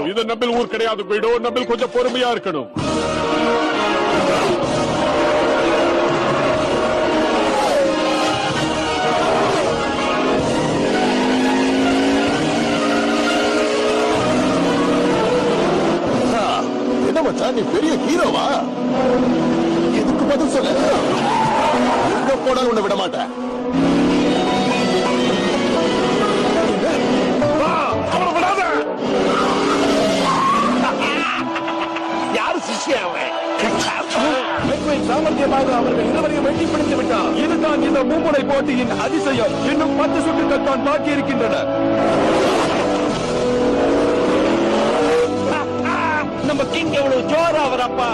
இது நம்ம ஊர் கிடையாது குயிடோ, நம்ம கொஞ்சம் பொறுமையா இருக்கணும். என்ன மச்சான், நீ பெரிய ஹீரோவா? எதுக்கு பதில் சொல்ல? எங்க போனாலும் உன்னை விட மாட்டேன். யாரு சிஷ்யாவை சாமர்த்தியமாக அவர்கள் இருவரையும் வெட்டி பிடித்து விட்டார். இதுதான் இந்த மும்முனை போட்டியின் அதிசயம். இன்னும் 10 சுற்றுகள் தான் பாக்கி இருக்கின்றன. நம்ம கிங் எவ்வளவு ஜோரா வரப்பா.